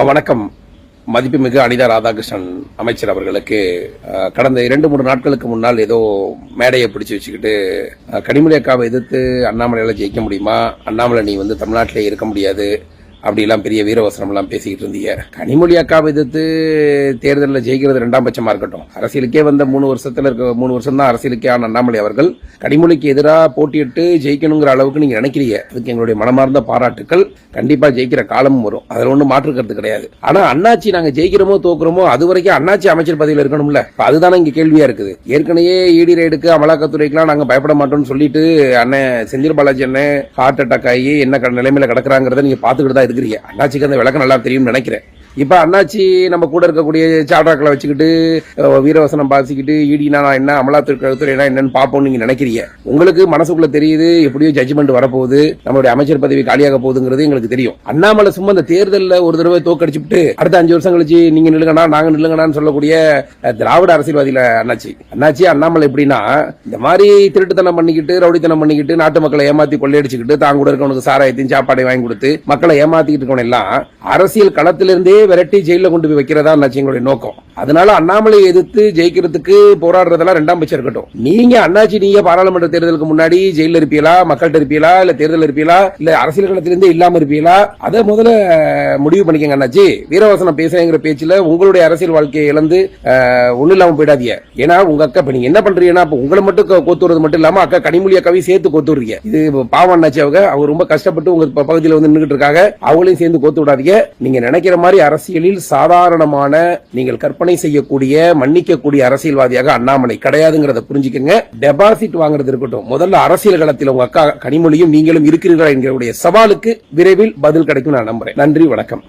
வணக்கம். மதிப்புமிகு அனிதா ராதாகிருஷ்ணன் அமைச்சர் அவர்களுக்கு கடந்த 2-3 நாட்களுக்கு முன்னால் ஏதோ மேடையை பிடிச்சு வச்சுக்கிட்டு கனிமொழி அக்காவை எதிர்த்து அண்ணாமலையால ஜெயிக்க முடியுமா, அண்ணாமலை நீ தமிழ்நாட்டிலே இருக்க முடியாது அப்படிலாம் பெரிய வீரவசனம் எல்லாம் பேசிக்கிட்டு இருந்தீங்க. கனிமொழி அக்காவை எதிர்த்து தேர்தலில் ஜெயிக்கிறது 2ஆம் பட்சமா இருக்கட்டும், அரசியலுக்கே வந்த 3 வருஷம் தான் அரசியலுக்கே ஆன அண்ணாமலை அவர்கள் கனிமொழிக்கு எதிராக போட்டியிட்டு ஜெயிக்கணுங்கிற அளவுக்கு நீங்க நினைக்கிறீங்க. அதுக்கு எங்களுடைய மனமார்ந்த பாராட்டுக்கள். கண்டிப்பா ஜெயிக்கிற காலமும் வரும், அதில் ஒன்றும் மாற்றுக்கிறது கிடையாது. ஆனா அண்ணாச்சி நாங்க ஜெயிக்கிறோமோ தோக்குறோமோ அது வரைக்கும் அண்ணாச்சி அமைச்சர் பதவியில் இருக்கணும்ல. அதுதானே இங்க கேள்வியா இருக்குது. ஏற்கனவே ஈடி ரைடுக்கு அமலாக்கத்துறைக்கெல்லாம் நாங்க பயப்பட மாட்டோம்னு சொல்லிட்டு அண்ணன் செந்தில் பாலாஜி அண்ணன் ஹார்ட் அட்டாக் ஆகி என்ன நிலைமையில கிடக்குறாங்கிறத நீங்க பாத்துக்கிட்டு தான் இருக்கிறீங்க. அண்ணாச்சிக்கு அந்த விளக்கம் நல்லா தெரியும்னு நினைக்கிறேன். இப்ப அண்ணாச்சி நம்ம கூட இருக்கக்கூடிய சாட்ராக்களை வச்சுக்கிட்டு வீரவசனம் பாசிக்கிட்டு ஈடினா என்ன அமலாக்கத்துறை என்னன்னு பாப்போம் நீங்க நினைக்கிறீங்க. உங்களுக்கு மனசுக்குள்ள தெரியுது எப்படியோ ஜட்ஜ்மெண்ட் வரப்போகுது, நம்மளுடைய அமைச்சர் பதவி காலியாக போகுதுங்கிறது எங்களுக்கு தெரியும். அண்ணாமலை சும்மா இந்த தேர்தலில் ஒரு தடவை தோக்கடிச்சுட்டு அடுத்த 5 வருஷம் கழிச்சு நீங்க நில்லுங்கண்ணா நாங்க நில்லுங்கண்ணான்னு சொல்லக்கூடிய திராவிட அரசியல்வாதியில அண்ணாச்சி அண்ணாமலை எப்படின்னா இந்த மாதிரி திருட்டுத்தனம் பண்ணிக்கிட்டு ரவுடித்தனம் பண்ணிக்கிட்டு நாட்டு மக்களை ஏமாத்தி கொள்ளையடிச்சுக்கிட்டு தான் கூட இருக்கவனுக்கு சாராயத்தையும் சாப்பாடை வாங்கி கொடுத்து மக்களை ஏமாத்திக்கிட்டு இருக்கவன் எல்லாம் அரசியல் களத்திலிருந்தே விரட்டி ஜெயில கொண்டு போய் வைக்கிறதா எங்களுடைய நோக்கம். அதனால அண்ணாமலையை எதிர்த்து ஜெயிக்கிறதுக்கு போராடுறதெல்லாம் 2ஆம் பட்சம் இருக்கட்டும். நீங்க பாராளுமன்ற தேர்தலுக்கு முன்னாடி ஜெயில இருப்பீங்களா, மக்கள்கிட்ட இருப்பீங்களா, இல்ல தேர்தல் இருப்பீங்களா, இல்ல அரசியல் களத்திலிருந்தே இல்லாம இருப்பீங்களா, அதை முதல்ல முடிவு பண்ணிக்கங்க. அண்ணாச்சி வீரவசனம் பேசுறேங்கிற பேச்சுல உங்களுடைய அரசியல் வாழ்க்கையை இழந்து ஒண்ணு இல்லாம போயிடாதீங்க. ஏன்னா உங்க அக்கா இப்ப நீங்க என்ன பண்றீங்கன்னா உங்களை மட்டும் கோத்துறது மட்டும் இல்லாம அக்கா கனிமொழி அக்காவையும் சேர்த்து கோத்துறீங்க. இது பாவம் அண்ணாச்சி. அவங்க ரொம்ப கஷ்டப்பட்டு உங்க பகுதியில் நின்றுட்டு இருக்காங்க, அவங்களையும் சேர்ந்து கோத்து விடாதீங்க. நீங்க நினைக்கிற மாதிரி அரசியலில் சாதாரணமான நீங்கள் கற்பனை செய்யக்கூடிய மன்னிக்கக்கூடிய அரசியல்வாதியாக அண்ணாமலை கிடையாதுங்கிறத புரிஞ்சுக்கங்க. டெபாசிட் வாங்குறது இருக்கட்டும், முதல்ல அரசியல் களத்தில் உங்க அக்கா கனிமொழியும் நீங்களும் இருக்கிறீர்களா என்கிற சவாலுக்கு விரைவில் பதில் கிடைக்கும் நான் நம்புறேன். நன்றி, வணக்கம்.